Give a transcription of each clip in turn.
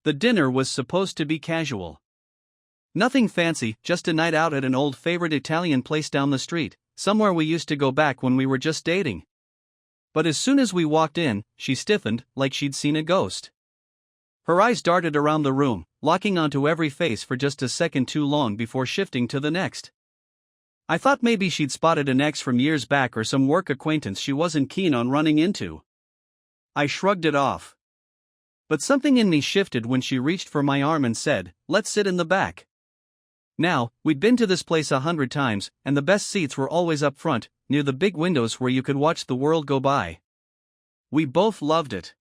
The dinner was supposed to be casual. Nothing fancy, just a night out at an old favorite Italian place down the street, somewhere we used to go back when we were just dating. But as soon as we walked in, she stiffened, like she'd seen a ghost. Her eyes darted around the room, locking onto every face for just a second too long before shifting to the next. I thought maybe she'd spotted an ex from years back or some work acquaintance she wasn't keen on running into. I shrugged it off. But something in me shifted when she reached for my arm and said, "Let's sit in the back." Now, we'd been to this place 100 times, and the best seats were always up front, near the big windows where you could watch the world go by. We both loved it.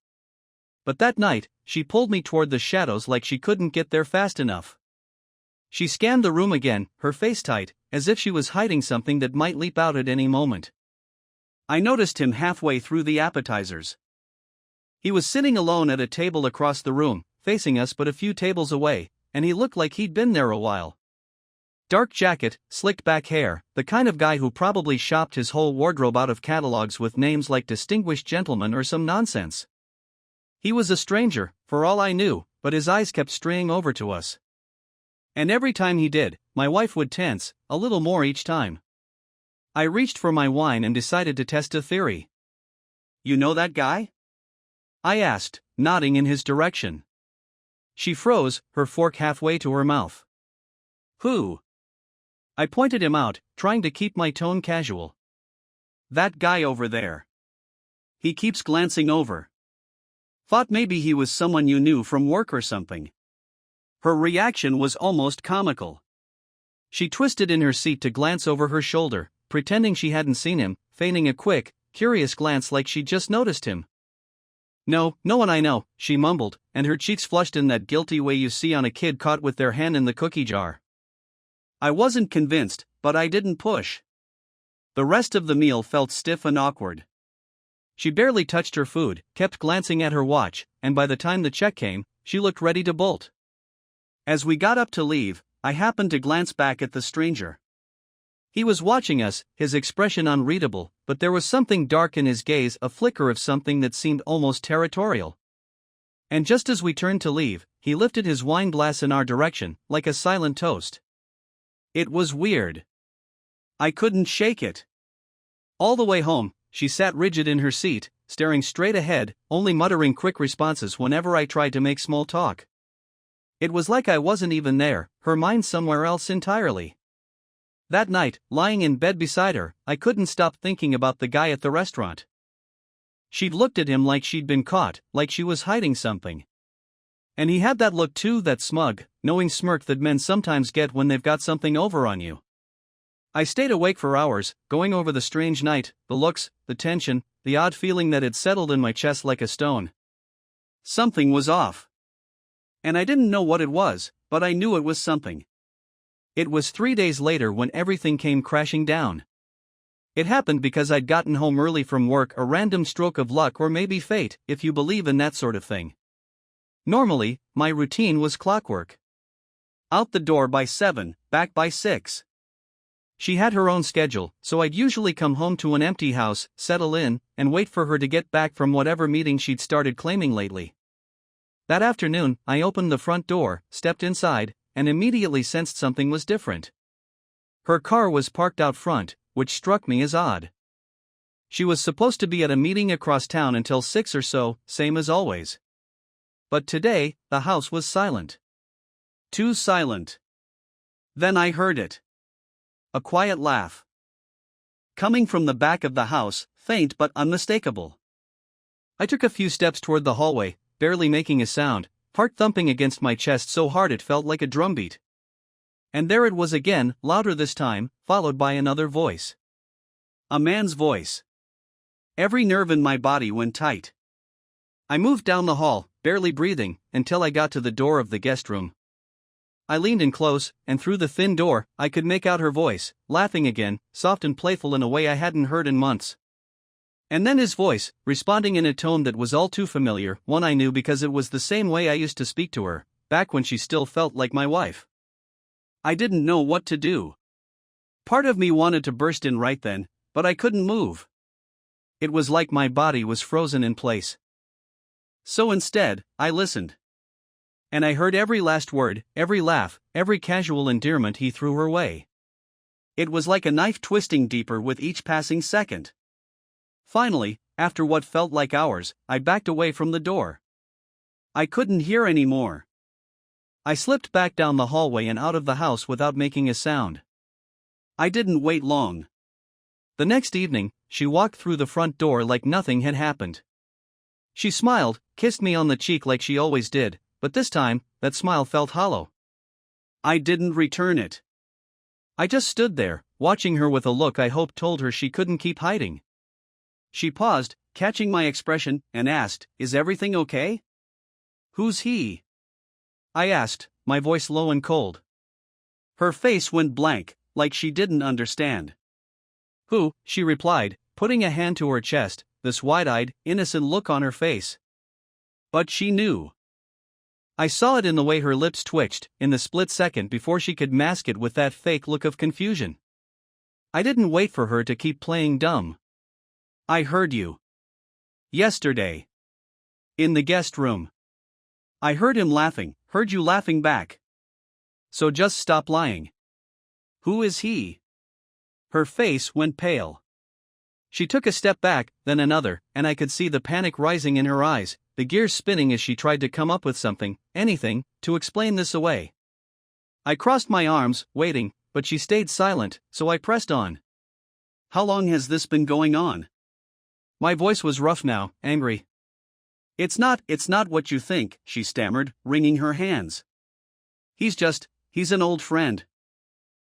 But that night, she pulled me toward the shadows like she couldn't get there fast enough. She scanned the room again, her face tight, as if she was hiding something that might leap out at any moment. I noticed him halfway through the appetizers. He was sitting alone at a table across the room, facing us but a few tables away, and he looked like he'd been there a while. Dark jacket, slicked back hair, the kind of guy who probably shopped his whole wardrobe out of catalogs with names like Distinguished Gentleman or some nonsense. He was a stranger, for all I knew, but his eyes kept straying over to us. And every time he did, my wife would tense, a little more each time. I reached for my wine and decided to test a theory. "You know that guy?" I asked, nodding in his direction. She froze, her fork halfway to her mouth. "Who?" I pointed him out, trying to keep my tone casual. "That guy over there. He keeps glancing over. Thought maybe he was someone you knew from work or something." Her reaction was almost comical. She twisted in her seat to glance over her shoulder, pretending she hadn't seen him, feigning a quick, curious glance like she'd just noticed him. No one I know," she mumbled, and her cheeks flushed in that guilty way you see on a kid caught with their hand in the cookie jar. I wasn't convinced, but I didn't push. The rest of the meal felt stiff and awkward. She barely touched her food, kept glancing at her watch, and by the time the check came, she looked ready to bolt. As we got up to leave, I happened to glance back at the stranger. He was watching us, his expression unreadable, but there was something dark in his gaze, a flicker of something that seemed almost territorial. And just as we turned to leave, he lifted his wine glass in our direction, like a silent toast. It was weird. I couldn't shake it. All the way home, she sat rigid in her seat, staring straight ahead, only muttering quick responses whenever I tried to make small talk. It was like I wasn't even there, her mind somewhere else entirely. That night, lying in bed beside her, I couldn't stop thinking about the guy at the restaurant. She'd looked at him like she'd been caught, like she was hiding something. And he had that look too, that smug, knowing smirk that men sometimes get when they've got something over on you. I stayed awake for hours, going over the strange night, the looks, the tension, the odd feeling that had settled in my chest like a stone. Something was off. And I didn't know what it was, but I knew it was something. It was 3 days later when everything came crashing down. It happened because I'd gotten home early from work, a random stroke of luck or maybe fate, if you believe in that sort of thing. Normally, my routine was clockwork. Out the door by 7, back by 6. She had her own schedule, so I'd usually come home to an empty house, settle in, and wait for her to get back from whatever meeting she'd started claiming lately. That afternoon, I opened the front door, stepped inside, and immediately sensed something was different. Her car was parked out front, which struck me as odd. She was supposed to be at a meeting across town until 6 or so, same as always. But today, the house was silent. Too silent. Then I heard it. A quiet laugh. Coming from the back of the house, faint but unmistakable. I took a few steps toward the hallway, barely making a sound, heart thumping against my chest so hard it felt like a drumbeat. And there it was again, louder this time, followed by another voice. A man's voice. Every nerve in my body went tight. I moved down the hall, barely breathing, until I got to the door of the guest room. I leaned in close, and through the thin door, I could make out her voice, laughing again, soft and playful in a way I hadn't heard in months. And then his voice, responding in a tone that was all too familiar, one I knew because it was the same way I used to speak to her, back when she still felt like my wife. I didn't know what to do. Part of me wanted to burst in right then, but I couldn't move. It was like my body was frozen in place. So instead, I listened. And I heard every last word, every laugh, every casual endearment he threw her way. It was like a knife twisting deeper with each passing second. Finally, after what felt like hours, I backed away from the door. I couldn't hear any more. I slipped back down the hallway and out of the house without making a sound. I didn't wait long. The next evening, she walked through the front door like nothing had happened. She smiled, kissed me on the cheek like she always did, but this time, that smile felt hollow. I didn't return it. I just stood there, watching her with a look I hoped told her she couldn't keep hiding. She paused, catching my expression, and asked, "Is everything okay?" "Who's he?" I asked, my voice low and cold. Her face went blank, like she didn't understand. "Who?" she replied, putting a hand to her chest, this wide-eyed, innocent look on her face. But she knew. I saw it in the way her lips twitched, in the split second before she could mask it with that fake look of confusion. I didn't wait for her to keep playing dumb. "I heard you. Yesterday. In the guest room. I heard him laughing, heard you laughing back. So just stop lying. Who is he?" Her face went pale. She took a step back, then another, and I could see the panic rising in her eyes, the gears spinning as she tried to come up with something, anything, to explain this away. I crossed my arms, waiting, but she stayed silent, so I pressed on. "How long has this been going on?" My voice was rough now, angry. It's not what you think," she stammered, wringing her hands. He's an old friend.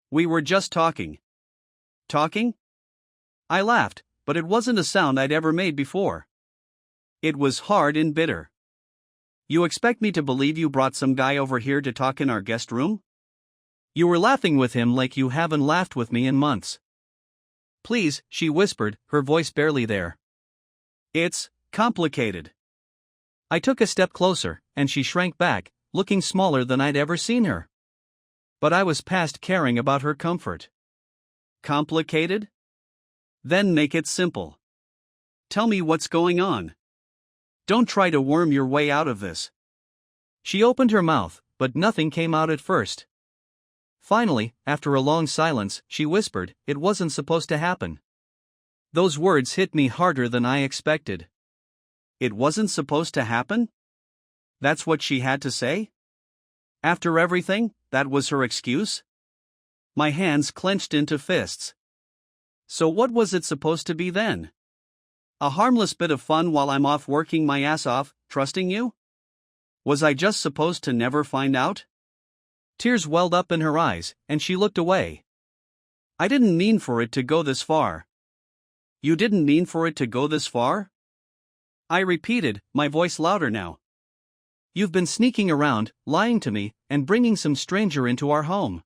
We were just talking." "Talking?" I laughed, but it wasn't a sound I'd ever made before. It was hard and bitter. "You expect me to believe you brought some guy over here to talk in our guest room? You were laughing with him like you haven't laughed with me in months." "Please," she whispered, her voice barely there. "It's complicated." I took a step closer, and she shrank back, looking smaller than I'd ever seen her. But I was past caring about her comfort. "Complicated? Then make it simple. Tell me what's going on. Don't try to worm your way out of this." She opened her mouth, but nothing came out at first. Finally, after a long silence, she whispered, "It wasn't supposed to happen." Those words hit me harder than I expected. It wasn't supposed to happen? That's what she had to say? After everything, that was her excuse? My hands clenched into fists. So what was it supposed to be then? A harmless bit of fun while I'm off working my ass off, trusting you? Was I just supposed to never find out? Tears welled up in her eyes, and she looked away. "I didn't mean for it to go this far." "You didn't mean for it to go this far?" I repeated, my voice louder now. "You've been sneaking around, lying to me, and bringing some stranger into our home.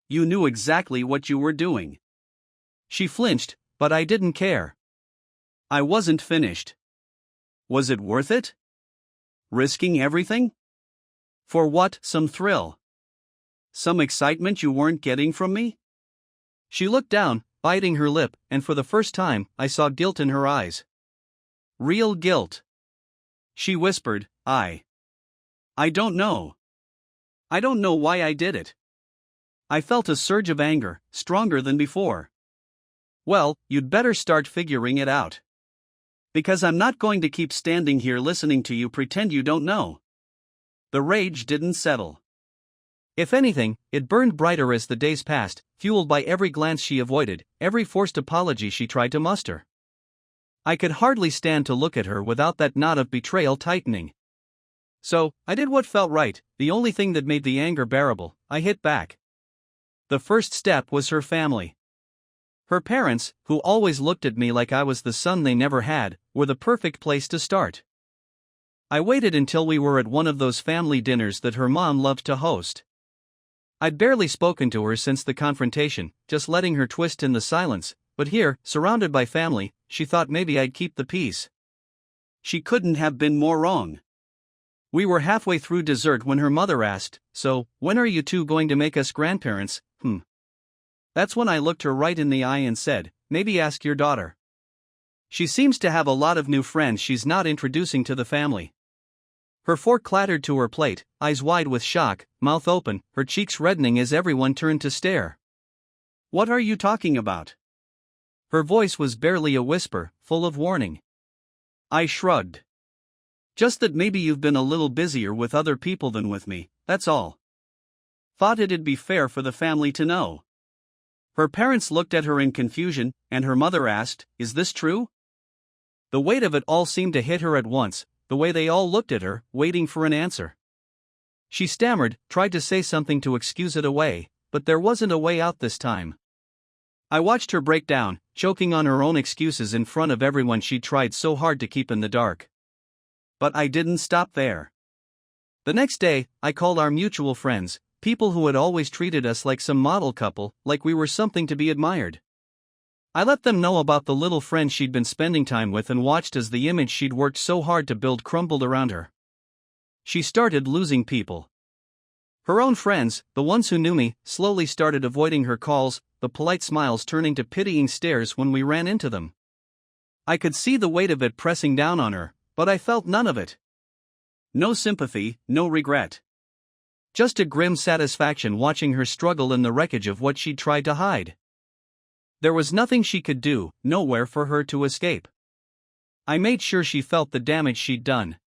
You knew exactly what you were doing." She flinched, but I didn't care. I wasn't finished. Was it worth it? Risking everything? For what? Some thrill? Some excitement you weren't getting from me? She looked down, biting her lip, and for the first time, I saw guilt in her eyes. Real guilt. She whispered, I don't know. I don't know why I did it." I felt a surge of anger, stronger than before. "Well, you'd better start figuring it out. Because I'm not going to keep standing here listening to you pretend you don't know." The rage didn't settle. If anything, it burned brighter as the days passed, fueled by every glance she avoided, every forced apology she tried to muster. I could hardly stand to look at her without that knot of betrayal tightening. So, I did what felt right, the only thing that made the anger bearable. I hit back. The first step was her family. Her parents, who always looked at me like I was the son they never had, were the perfect place to start. I waited until we were at one of those family dinners that her mom loved to host. I'd barely spoken to her since the confrontation, just letting her twist in the silence, but here, surrounded by family, she thought maybe I'd keep the peace. She couldn't have been more wrong. We were halfway through dessert when her mother asked, "So, when are you two going to make us grandparents?" That's when I looked her right in the eye and said, "Maybe ask your daughter. She seems to have a lot of new friends she's not introducing to the family." Her fork clattered to her plate, eyes wide with shock, mouth open, her cheeks reddening as everyone turned to stare. "What are you talking about?" Her voice was barely a whisper, full of warning. I shrugged. "Just that maybe you've been a little busier with other people than with me, that's all. Thought it'd be fair for the family to know." Her parents looked at her in confusion, and her mother asked, "Is this true?" The weight of it all seemed to hit her at once, the way they all looked at her, waiting for an answer. She stammered, tried to say something to excuse it away, but there wasn't a way out this time. I watched her break down, choking on her own excuses in front of everyone she tried so hard to keep in the dark. But I didn't stop there. The next day, I called our mutual friends, people who had always treated us like some model couple, like we were something to be admired. I let them know about the little friend she'd been spending time with and watched as the image she'd worked so hard to build crumbled around her. She started losing people. Her own friends, the ones who knew me, slowly started avoiding her calls, the polite smiles turning to pitying stares when we ran into them. I could see the weight of it pressing down on her, but I felt none of it. No sympathy, no regret. Just a grim satisfaction watching her struggle in the wreckage of what she'd tried to hide. There was nothing she could do, nowhere for her to escape. I made sure she felt the damage she'd done.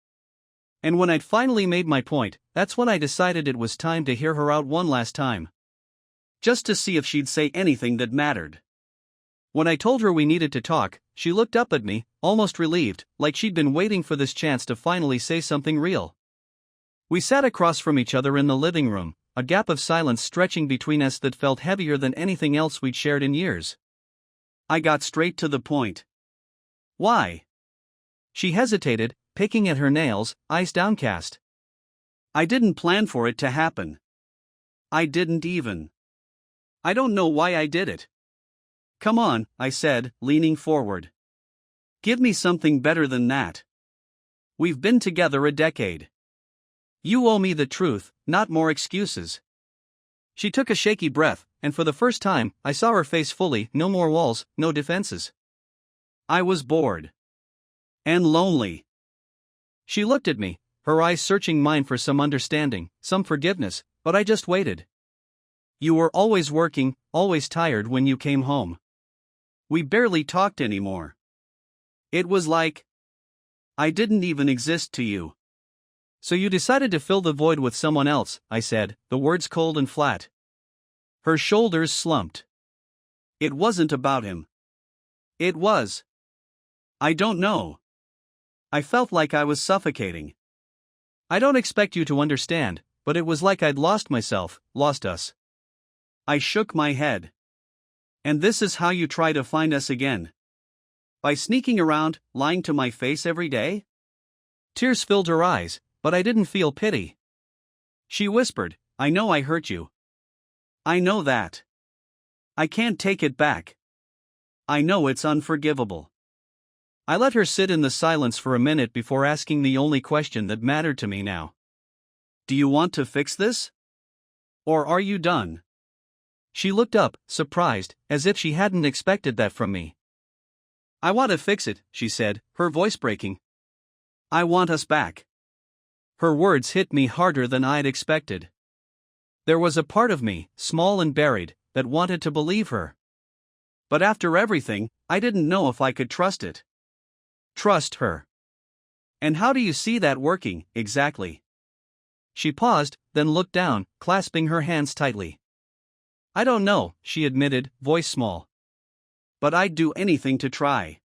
And when I'd finally made my point, that's when I decided it was time to hear her out one last time. Just to see if she'd say anything that mattered. When I told her we needed to talk, she looked up at me, almost relieved, like she'd been waiting for this chance to finally say something real. We sat across from each other in the living room, a gap of silence stretching between us that felt heavier than anything else we'd shared in years. I got straight to the point. "Why?" She hesitated, picking at her nails, eyes downcast. "I didn't plan for it to happen. I didn't even. I don't know why I did it." "Come on," I said, leaning forward. "Give me something better than that. We've been together a decade. You owe me the truth, not more excuses." She took a shaky breath, and for the first time, I saw her face fully, no more walls, no defenses. I was bored. And lonely. She looked at me, her eyes searching mine for some understanding, some forgiveness, but I just waited. "You were always working, always tired when you came home. We barely talked anymore. It was like I didn't even exist to you. So you decided to fill the void with someone else," I said, the words cold and flat. Her shoulders slumped. "It wasn't about him. It was. I don't know." I felt like I was suffocating. "I don't expect you to understand, but it was like I'd lost myself, lost us." I shook my head. "And this is how you try to find us again? By sneaking around, lying to my face every day?" Tears filled her eyes, but I didn't feel pity. She whispered, "I know I hurt you. I know that. I can't take it back. I know it's unforgivable." I let her sit in the silence for a minute before asking the only question that mattered to me now. "Do you want to fix this? Or are you done?" She looked up, surprised, as if she hadn't expected that from me. "I want to fix it," she said, her voice breaking. "I want us back." Her words hit me harder than I'd expected. There was a part of me, small and buried, that wanted to believe her. But after everything, I didn't know if I could trust it. Trust her. And how do you see that working, exactly? She paused, then looked down, clasping her hands tightly. "I don't know," she admitted, voice small. "But I'd do anything to try.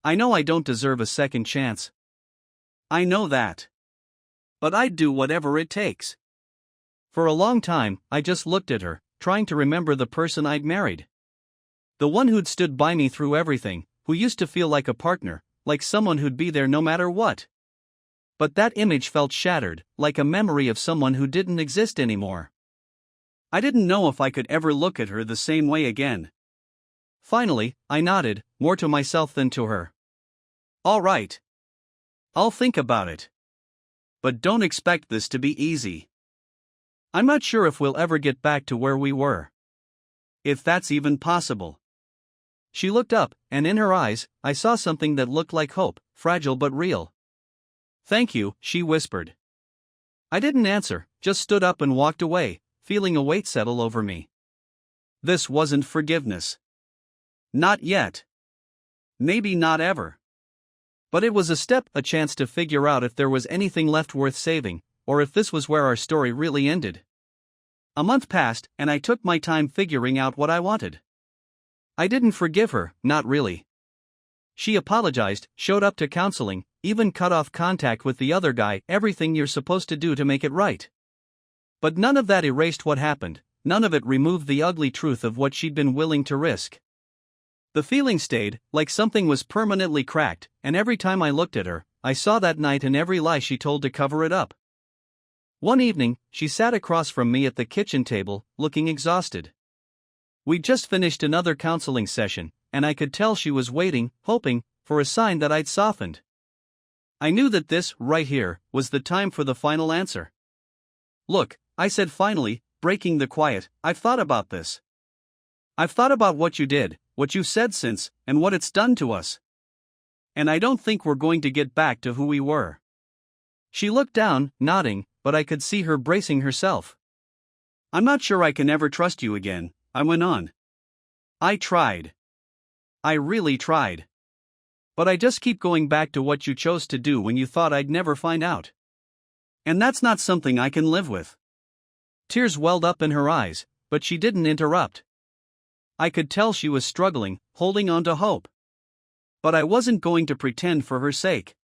I know I don't deserve a second chance. I know that. But I'd do whatever it takes." For a long time, I just looked at her, trying to remember the person I'd married. The one who'd stood by me through everything, who used to feel like a partner, like someone who'd be there no matter what. But that image felt shattered, like a memory of someone who didn't exist anymore. I didn't know if I could ever look at her the same way again. Finally, I nodded, more to myself than to her. "All right. I'll think about it. But don't expect this to be easy. I'm not sure if we'll ever get back to where we were. If that's even possible." She looked up, and in her eyes, I saw something that looked like hope, fragile but real. Thank you, she whispered. I didn't answer, just stood up and walked away, feeling a weight settle over me. This wasn't forgiveness. Not yet. Maybe not ever. But it was a step, a chance to figure out if there was anything left worth saving, or if this was where our story really ended. A month passed, and I took my time figuring out what I wanted. I didn't forgive her, not really. She apologized, showed up to counseling, even cut off contact with the other guy, everything you're supposed to do to make it right. But none of that erased what happened, none of it removed the ugly truth of what she'd been willing to risk. The feeling stayed, like something was permanently cracked, and every time I looked at her, I saw that night and every lie she told to cover it up. One evening, she sat across from me at the kitchen table, looking exhausted. We'd just finished another counseling session, and I could tell she was waiting, hoping, for a sign that I'd softened. I knew that this, right here, was the time for the final answer. Look, I said finally, breaking the quiet, I've thought about this. I've thought about what you did, what you said since, and what it's done to us. And I don't think we're going to get back to who we were. She looked down, nodding, but I could see her bracing herself. I'm not sure I can ever trust you again, I went on. I tried. I really tried. But I just keep going back to what you chose to do when you thought I'd never find out. And that's not something I can live with. Tears welled up in her eyes, but she didn't interrupt. I could tell she was struggling, holding on to hope. But I wasn't going to pretend for her sake.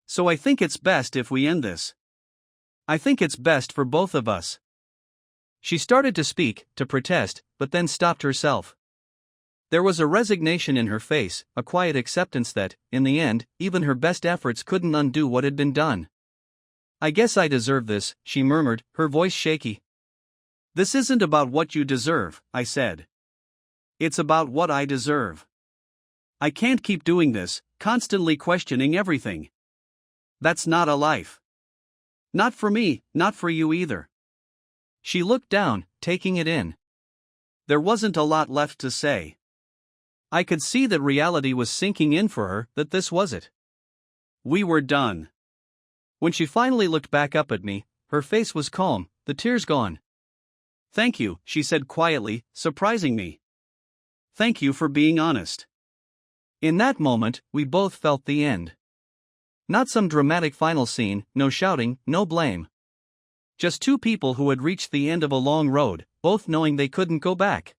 So I think it's best if we end this. I think it's best for both of us. She started to speak, to protest, but then stopped herself. There was a resignation in her face, a quiet acceptance that, in the end, even her best efforts couldn't undo what had been done. I guess I deserve this, she murmured, her voice shaky. This isn't about what you deserve, I said. It's about what I deserve. I can't keep doing this, constantly questioning everything. That's not a life. Not for me, not for you either. She looked down, taking it in. There wasn't a lot left to say. I could see that reality was sinking in for her, that this was it. We were done. When she finally looked back up at me, her face was calm, the tears gone. Thank you, she said quietly, surprising me. Thank you for being honest. In that moment, we both felt the end. Not some dramatic final scene, no shouting, no blame. Just two people who had reached the end of a long road, both knowing they couldn't go back.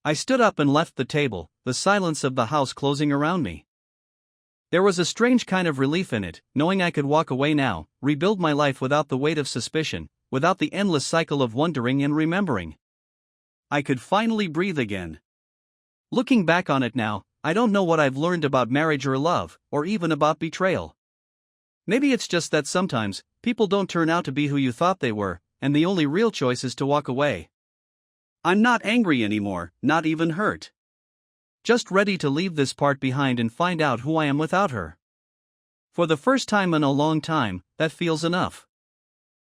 I stood up and left the table, the silence of the house closing around me. There was a strange kind of relief in it, knowing I could walk away now, rebuild my life without the weight of suspicion, without the endless cycle of wondering and remembering. I could finally breathe again. Looking back on it now, I don't know what I've learned about marriage or love, or even about betrayal. Maybe it's just that sometimes, people don't turn out to be who you thought they were, and the only real choice is to walk away. I'm not angry anymore, not even hurt. Just ready to leave this part behind and find out who I am without her. For the first time in a long time, that feels enough.